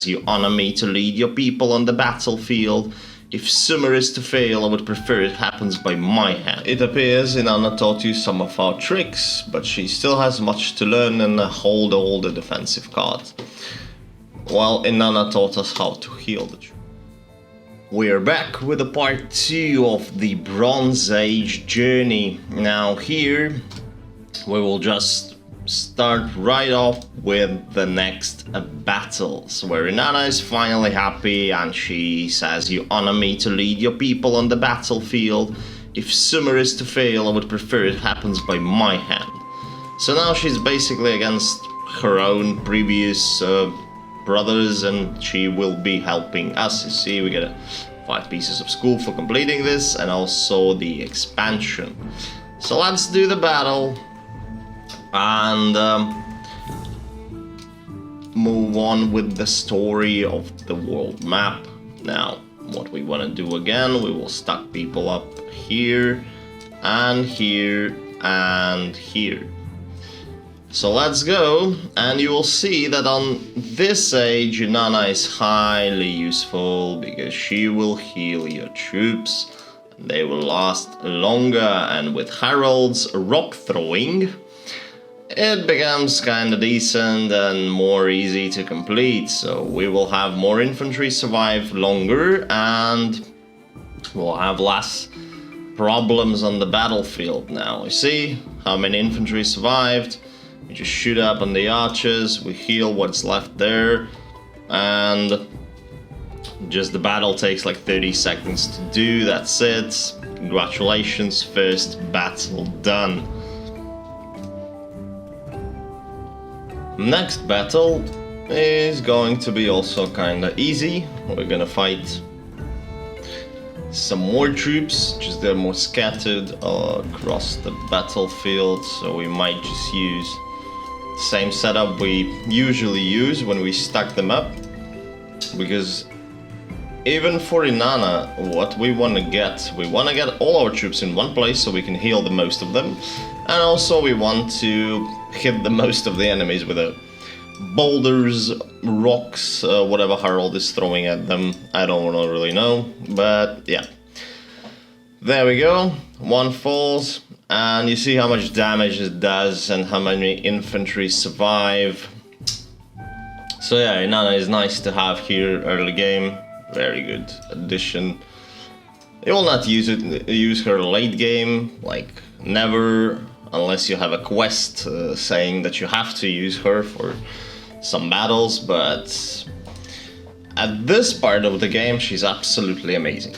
You honor me to lead your people on the battlefield. If Sumer is to fail, I would prefer it happens by my hand. It appears Inanna taught you some of our tricks, but she still has much to learn and hold all the defensive cards. Well, Inanna taught us how to heal the troops. We're back with a part 2 of the Bronze Age journey. Now here, we will just start right off with the next battles, where Inanna is finally happy and she says, you honor me to lead your people on the battlefield. If Sumer is to fail, I would prefer it happens by my hand. So now she's basically against her own previous brothers, and she will be helping us. You see, we get 5 pieces of school for completing this, and also the expansion. So let's do the battle and move on with the story of the world map. Now, what we want to do again, we will stack people up here and here and here. So let's go, and you will see that on this age Inanna is highly useful because she will heal your troops. They will last longer, and with Harold's rock throwing, it becomes kinda decent and more easy to complete. So we will have more infantry survive longer, and we'll have less problems on the battlefield now. You see how many infantry survived? We just shoot up on the archers, we heal what's left there, and just the battle takes like 30 seconds to do, that's it. Congratulations, first battle done. Next battle is going to be also kinda easy. We're gonna fight some more troops, just they're more scattered across the battlefield, so we might just use the same setup we usually use when we stack them up, because even for Inanna, what we want to get all our troops in one place so we can heal the most of them, and also we want to hit the most of the enemies with boulders, rocks, whatever Harold is throwing at them. I don't really know, but yeah. There we go, one falls, and you see how much damage it does and how many infantry survive. So yeah, Inanna is nice to have here early game. Very good addition. You will not use her late game, like never, unless you have a quest saying that you have to use her for some battles, but at this part of the game she's absolutely amazing.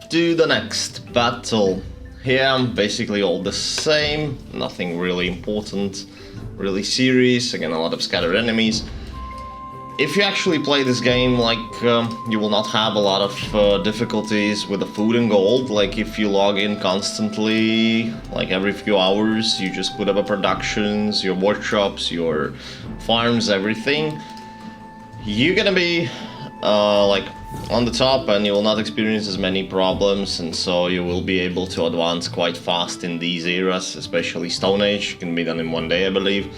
Do the next battle. Here basically all the same, nothing really important, really serious, again a lot of scattered enemies. If you actually play this game, like, you will not have a lot of difficulties with the food and gold. Like, if you log in constantly, like every few hours, you just put up a productions, your workshops, your farms, everything, you're gonna be, like, on the top, and you will not experience as many problems, and so you will be able to advance quite fast in these eras, especially Stone Age. It can be done in one day, I believe,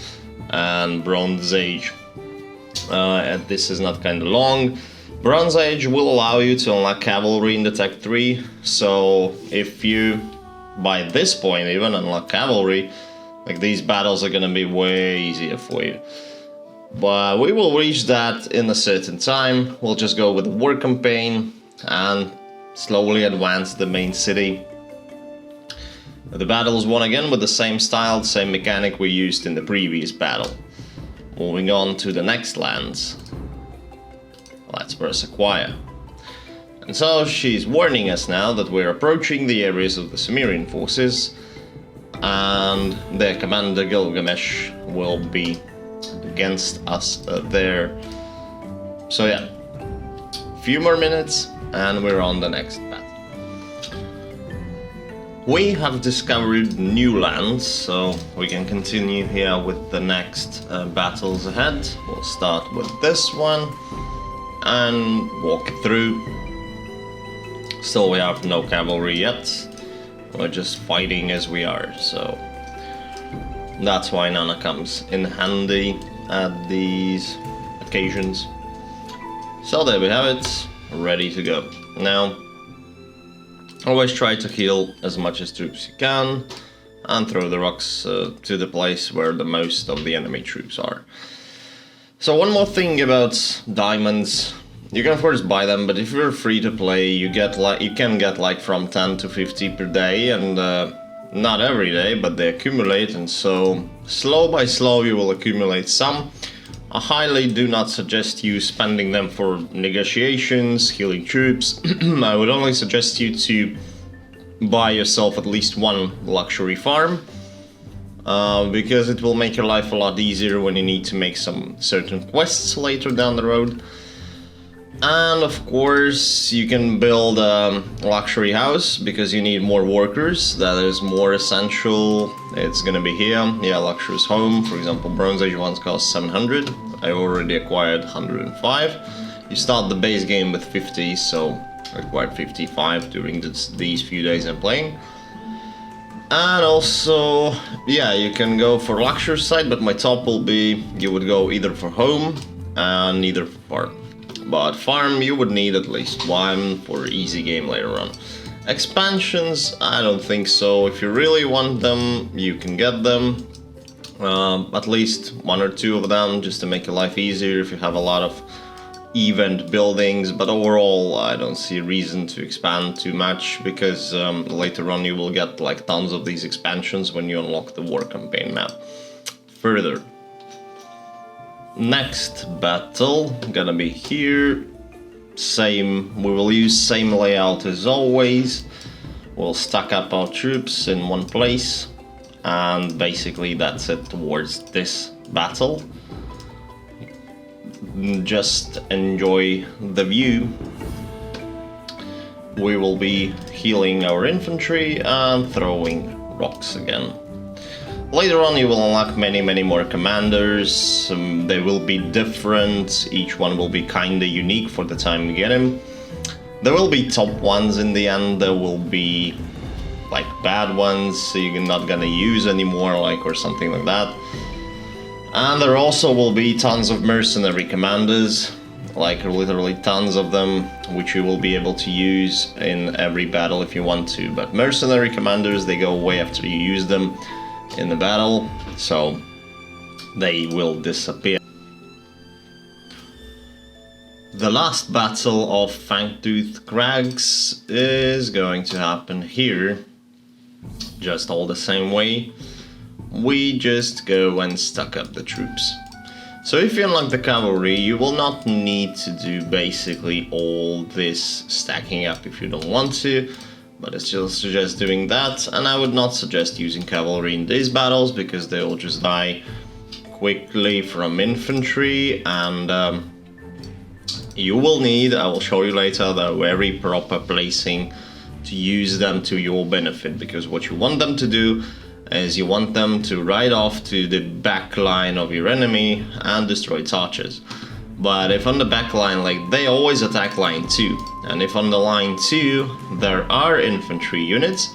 and Bronze Age. And this is not kind of long. Bronze Age will allow you to unlock cavalry in the Tech 3, so if you, by this point even, unlock cavalry, like these battles are gonna be way easier for you. But we will reach that in a certain time. We'll just go with the war campaign and slowly advance the main city. The battle is won again with the same style, the same mechanic we used in the previous battle. Moving on to the next lands. Let's press acquire. And so she's warning us now that we're approaching the areas of the Sumerian forces, and their commander Gilgamesh will be against us there. So yeah, a few more minutes and we're on the next battle. We have discovered new lands, so we can continue here with the next battles ahead. We'll start with this one and walk it through. Still, we have no cavalry yet. We're just fighting as we are, so that's why Inanna comes in handy. at these occasions. So there we have it, ready to go. Now, always try to heal as much as troops you can and throw the rocks to the place where the most of the enemy troops are. So one more thing about diamonds. You can of course buy them, but if you're free to play, you can get like from 10 to 50 per day, and not every day, but they accumulate, and so slow by slow you will accumulate some. I highly do not suggest you spending them for negotiations, healing troops. I would only suggest you to buy yourself at least one luxury farm, because it will make your life a lot easier when you need to make some certain quests later down the road. And of course you can build a luxury house because you need more workers. That is more essential. It's gonna be here. Yeah, luxurious home. For example, Bronze Age ones cost 700. I already acquired 105. You start the base game with 50, so I acquired 55 during these few days I'm playing. And also, yeah, you can go for luxury side, but my top will be you would go either for home and either for farm. But farm you would need at least one for easy game later on. Expansions, I don't think so. If you really want them, you can get them. At least one or two of them, just to make your life easier if you have a lot of event buildings. But overall, I don't see a reason to expand too much, because later on you will get like tons of these expansions when you unlock the war campaign map further. Next battle, gonna be here. Same, we will use same layout as always. We'll stack up our troops in one place, and basically that's it towards this battle. Just enjoy the view. We will be healing our infantry and throwing rocks again. Later on you will unlock many more commanders. They will be different, each one will be kinda unique for the time you get him. There will be top ones in the end, there will be like bad ones so you're not gonna use anymore, like, or something like that. And there also will be tons of mercenary commanders, like literally tons of them, which you will be able to use in every battle if you want to. But mercenary commanders, they go away after you use them in the battle, so they will disappear. The last battle of Fangtooth Crags is going to happen here, just all the same way. We just go and stack up the troops. So if you unlock the cavalry, you will not need to do basically all this stacking up if you don't want to. But I still suggest doing that, and I would not suggest using cavalry in these battles because they will just die quickly from infantry, and you will need, I will show you later, the very proper placing to use them to your benefit, because what you want them to do is you want them to ride off to the back line of your enemy and destroy its archers. But if on the back line, like, they always attack line 2, and if on the line 2 there are infantry units,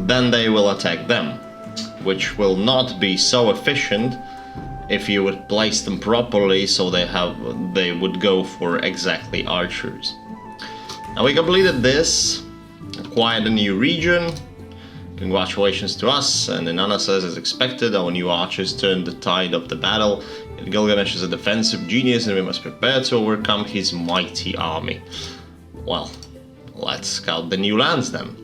then they will attack them, which will not be so efficient if you would place them properly so they would go for exactly archers. Now we completed this, acquired a new region. Congratulations to us, and Inanna says, as expected, our new archers turned the tide of the battle. Gilgamesh is a defensive genius and we must prepare to overcome his mighty army. Well, let's scout the new lands then.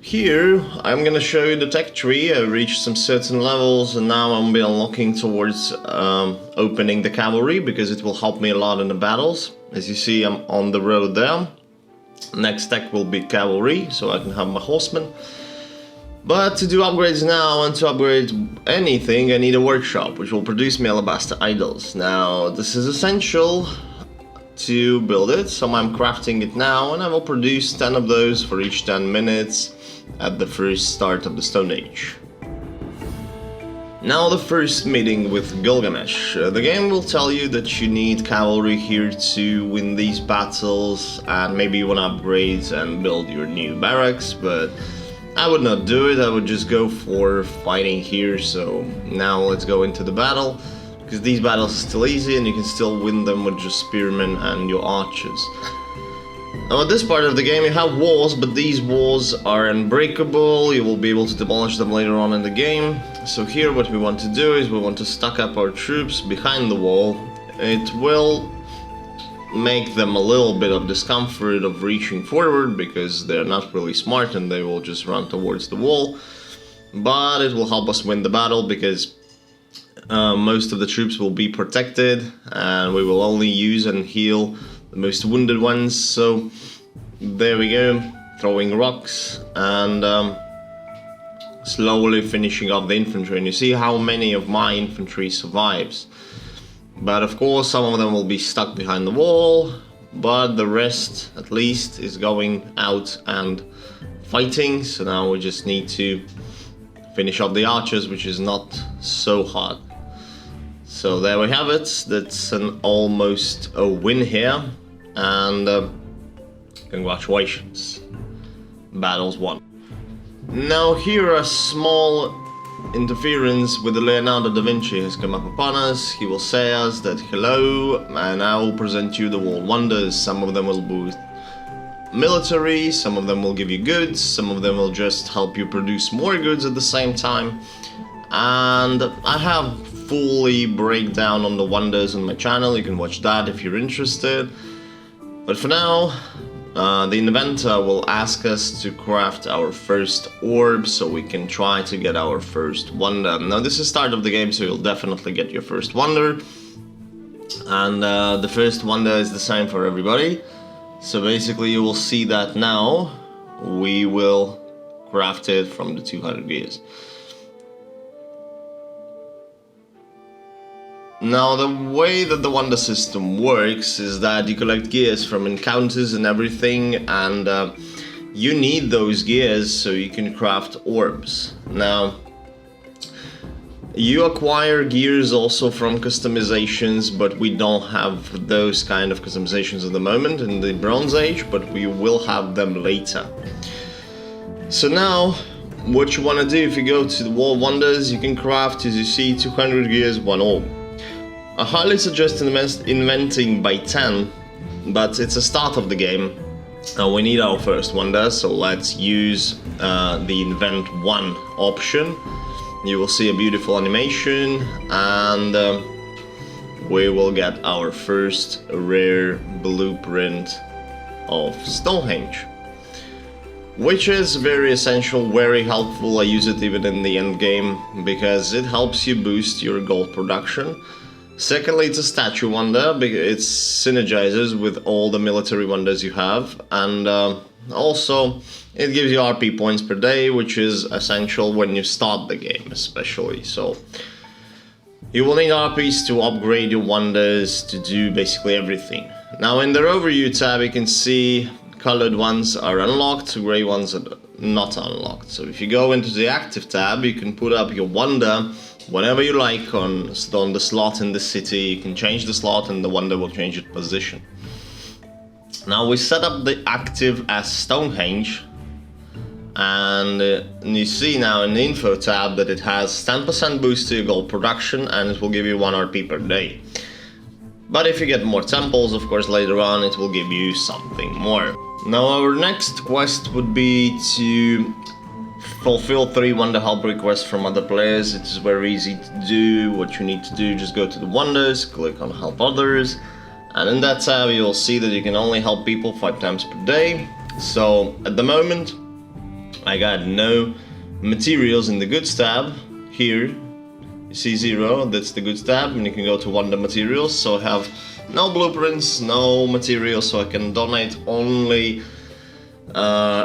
Here, I'm gonna show you the tech tree. I reached some certain levels and now I'm unlocking towards opening the cavalry, because it will help me a lot in the battles. As you see, I'm on the road there. Next tech will be cavalry, so I can have my horsemen. But to do upgrades now and to upgrade anything, I need a workshop, which will produce me alabaster idols. Now, this is essential to build it, so I'm crafting it now, and I will produce 10 of those for each 10 minutes at the first start of the Stone Age. Now the first meeting with Gilgamesh. The game will tell you that you need cavalry here to win these battles, and maybe you want to upgrade and build your new barracks, but I would not do it, I would just go for fighting here. So now let's go into the battle, because these battles are still easy and you can still win them with just spearmen and your archers. Now at this part of the game you have walls, but these walls are unbreakable, you will be able to demolish them later on in the game. So here what we want to do is we want to stack up our troops behind the wall. It will make them a little bit of discomfort of reaching forward because they're not really smart and they will just run towards the wall. But it will help us win the battle because most of the troops will be protected and we will only use and heal the most wounded ones. So there we go, throwing rocks and slowly finishing off the infantry, and you see how many of my infantry survives. But of course some of them will be stuck behind the wall, but the rest at least is going out and fighting. So now we just need to finish off the archers, which is not so hard. So there we have it, that's an almost a win here, and congratulations, battles won. Now here a small interference with the Leonardo da Vinci has come up upon us. He will say us that hello, and I will present you the world wonders. Some of them will boost military, some of them will give you goods, some of them will just help you produce more goods at the same time. And I have fully breakdown on the wonders on my channel, you can watch that if you're interested. But for now, the inventor will ask us to craft our first orb so we can try to get our first wonder. Now this is start of the game, so you'll definitely get your first wonder. And the first wonder is the same for everybody. So basically you will see that now we will craft it from the 200 gears. Now the way that the wonder system works is that you collect gears from encounters and everything, and you need those gears so you can craft orbs. Now you acquire gears also from customizations, but we don't have those kind of customizations at the moment in the Bronze Age, but we will have them later. So now what you want to do, if you go to the World Wonders, you can craft, as you see, 200 gears, 1 orb. I highly suggest inventing by 10, but it's a start of the game. We need our first wonder, so let's use the invent 1 option. You will see a beautiful animation, and we will get our first rare blueprint of Stonehenge, which is very essential, very helpful. I use it even in the end game because it helps you boost your gold production. Secondly, it's a statue wonder, because it synergizes with all the military wonders you have, and also it gives you RP points per day, which is essential when you start the game especially. So you will need RPs to upgrade your wonders, to do basically everything. Now in the overview tab you can see colored ones are unlocked, gray ones are not unlocked. So if you go into the active tab, you can put up your wonder whenever you like on the slot in the city. You can change the slot and the wonder will change its position. Now we set up the active as Stonehenge, and you see now in the info tab that it has 10% boost to your gold production, and it will give you 1 RP per day. But if you get more temples, of course, later on it will give you something more. Now our next quest would be to fulfill 3 wonder help requests from other players. It is very easy to do. What you need to do, just go to the wonders, click on help others, and in that tab you'll see that you can only help people 5 times per day. So at the moment I got no materials in the goods tab. Here you see 0, that's the goods tab, and you can go to wonder materials. So I have no blueprints, no materials, so I can donate only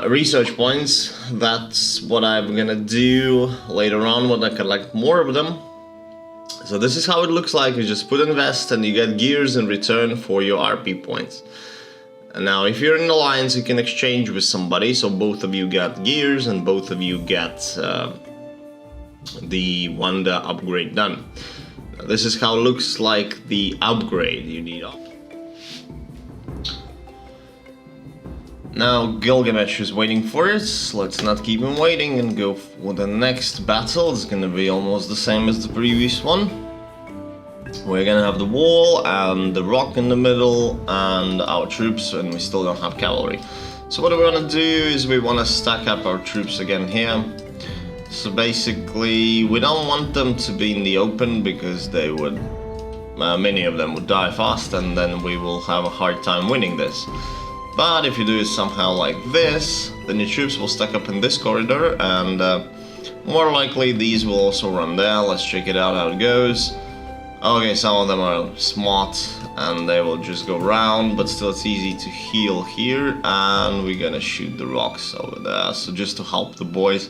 research points. That's what I'm gonna do later on when I collect more of them. So this is how it looks like. You just put invest and you get gears in return for your RP points. And now if you're in an alliance you can exchange with somebody, so both of you get gears and both of you get the wonder upgrade done. Now, this is how it looks like the upgrade you need. Now Gilgamesh is waiting for us. Let's not keep him waiting and go for the next battle. It's gonna be almost the same as the previous one. We're gonna have the wall and the rock in the middle and our troops, and we still don't have cavalry. So what we want to do is we want to stack up our troops again here. So basically we don't want them to be in the open because they would, many of them would die fast, and then we will have a hard time winning this. But if you do it somehow like this, then your troops will stack up in this corridor, and more likely these will also run there. Let's check it out how it goes. Okay, some of them are smart and they will just go round, but still it's easy to heal here, and we're gonna shoot the rocks over there, so just to help the boys.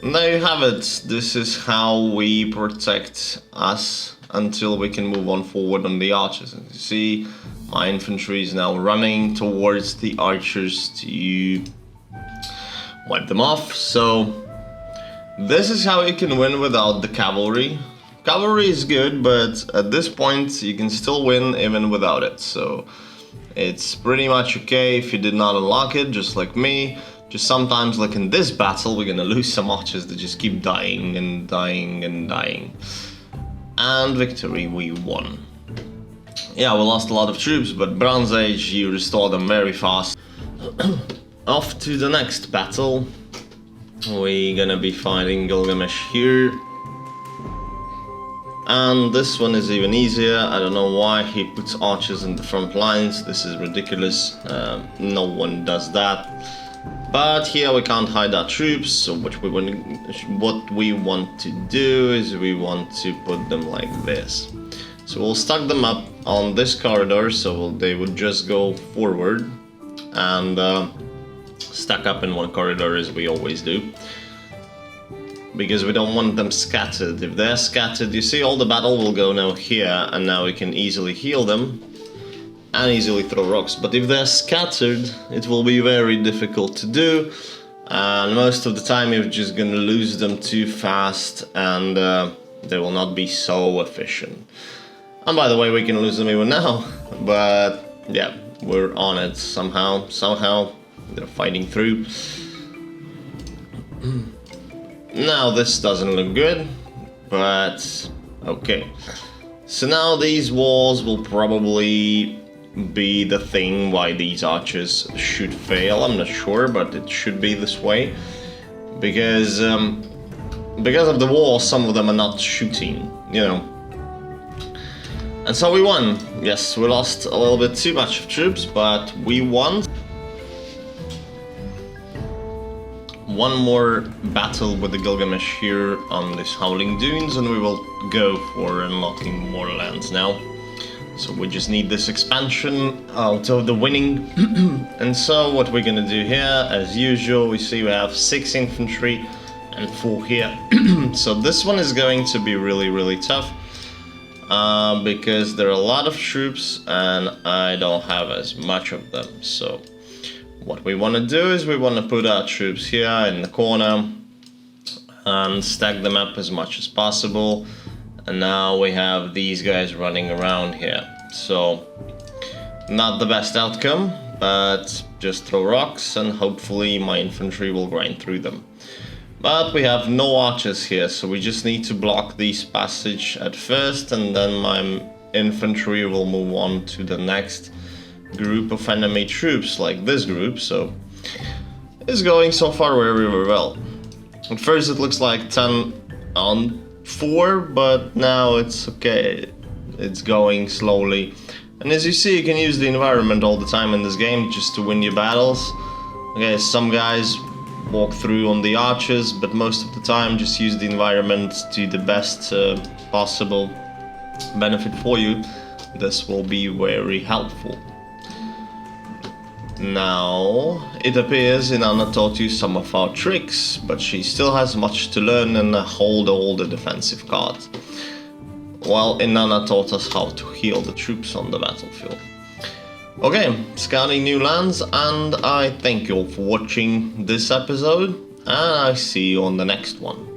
And there you have it. This is how we protect us until we can move on forward on the archers. As you see, my infantry is now running towards the archers to wipe them off. So this is how you can win without the cavalry. Cavalry is good, but at this point you can still win even without it. So it's pretty much okay if you did not unlock it, just like me. Just sometimes, like in this battle, we're gonna lose some archers that just keep dying and dying and dying. And victory, we won. Yeah, we lost a lot of troops, but Bronze Age, you restore them very fast. Off to the next battle. We're gonna be fighting Gilgamesh here. And this one is even easier. I don't know why he puts archers in the front lines. This is ridiculous. No one does that. But here we can't hide our troops, so what we want to do is we want to put them like this. So we'll stack them up on this corridor, so they would just go forward and stack up in one corridor as we always do. Because we don't want them scattered. If they're scattered, you see all the battle will go now here, and now we can easily heal them and easily throw rocks. But if they're scattered, it will be very difficult to do, and most of the time you're just gonna lose them too fast, and they will not be so efficient. And by the way, we can lose them even now, but yeah, we're on it somehow. They're fighting through. Now this doesn't look good, but okay. So now these walls will probably be the thing why these archers should fail. I'm not sure, but it should be this way. Because of the wall, some of them are not shooting, you know. And so we won. Yes, we lost a little bit too much of troops, but we won. One more battle with the Gilgamesh here on this Howling Dunes, and we will go for unlocking more lands now. So we just need this expansion out of the winning. And so what we're gonna do here, as usual, we see we have 6 infantry and 4 here. So this one is going to be really tough, because there are a lot of troops and I don't have as much of them. So what we want to do is we want to put our troops here in the corner and stack them up as much as possible. And now we have these guys running around here. So not the best outcome, but just throw rocks and hopefully my infantry will grind through them. But we have no archers here, so we just need to block this passage at first, and then my infantry will move on to the next group of enemy troops, like this group. So it's going so far very well. At first it looks like 10 on 4, but now it's okay. It's going slowly. And as you see, you can use the environment all the time in this game just to win your battles. Okay, some guys walk through on the archers, but most of the time just use the environment to the best possible benefit for you. This will be very helpful. Now, it appears Inanna taught you some of our tricks, but she still has much to learn and hold all the defensive cards. While Inanna taught us how to heal the troops on the battlefield. Okay, scouting new lands, and I thank you all for watching this episode, and I see you on the next one.